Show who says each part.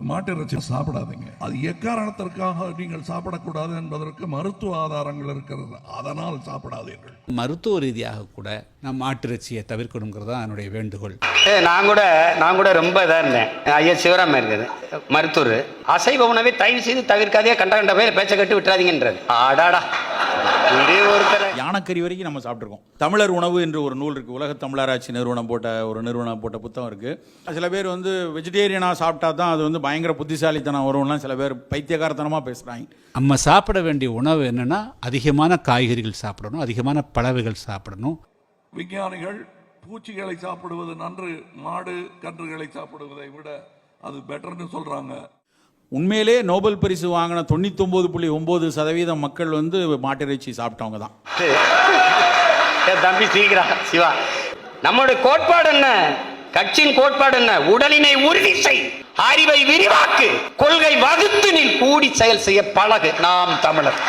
Speaker 1: மாட்டிறைச்சி சாப்பிடாதீங்க. அது எக்காரணத்திற்காக நீங்கள் சாப்பிடக்கூடாது என்பதற்கு மருத்துவ ஆதாரங்கள் இருக்கிறது. அதனால் சாப்பிடாதீர்கள்.
Speaker 2: மருத்துவ ரீதியாக கூட நம் மாட்டிறைச்சியை தவிர்க்கணுங்கிறது தான் என்னுடைய வேண்டுகோள்.
Speaker 3: நான் கூட ரொம்ப இதாக இருந்தேன். ஐயா சிவராம இருக்குது மருத்துவர். அசைவ உணவை தயவு செய்து தவிர்க்காதே, கண்ட போய் பேச்சை கட்டு விட்டுறாதீங்கன்றது. ஆடாடா
Speaker 4: யானைக்கறி வரைக்கும் நம்ம சாப்பிட்ருக்கோம். தமிழர் உணவு என்று ஒரு நூல் இருக்குது. உலக தமிழராட்சி நிறுவனம் போட்ட புத்தகம் இருக்குது. சில பேர் வெஜிடேரியனாக சாப்பிட்டா தான் அது பயங்கர புத்திசாலித்தனம் வரும்லாம் சில பேர் பைத்தியகாரத்தனமாக பேசுகிறாங்க.
Speaker 2: நம்ம சாப்பிட வேண்டிய உணவு என்னென்னா அதிகமான காய்கறிகள் சாப்பிடணும், அதிகமான பழவைகள் சாப்பிடணும்.
Speaker 1: விஞ்ஞானிகள் பூச்சிகளை சாப்பிடுவது நன்று, மாடு கன்றுகளை சாப்பிடுவதை விட அது பெட்டர்னு சொல்றாங்க.
Speaker 4: உண்மையிலே நோபல் பரிசு வாங்கின 99.9% மக்கள் மாட்டிறைச்சி சாப்பிட்டவங்க தான்.
Speaker 3: தம்பி சீக்கிரம் சிவா, நம்முடைய கோட்பாடு என்ன? கட்சியின் கோட்பாடு என்ன? உடலினை உறுதி செய், அறிவை விரிவாக்கு, கொள்கை வகுத்து நீ கூடி செயல் செய்ய பழகு. நாம் தமிழர்.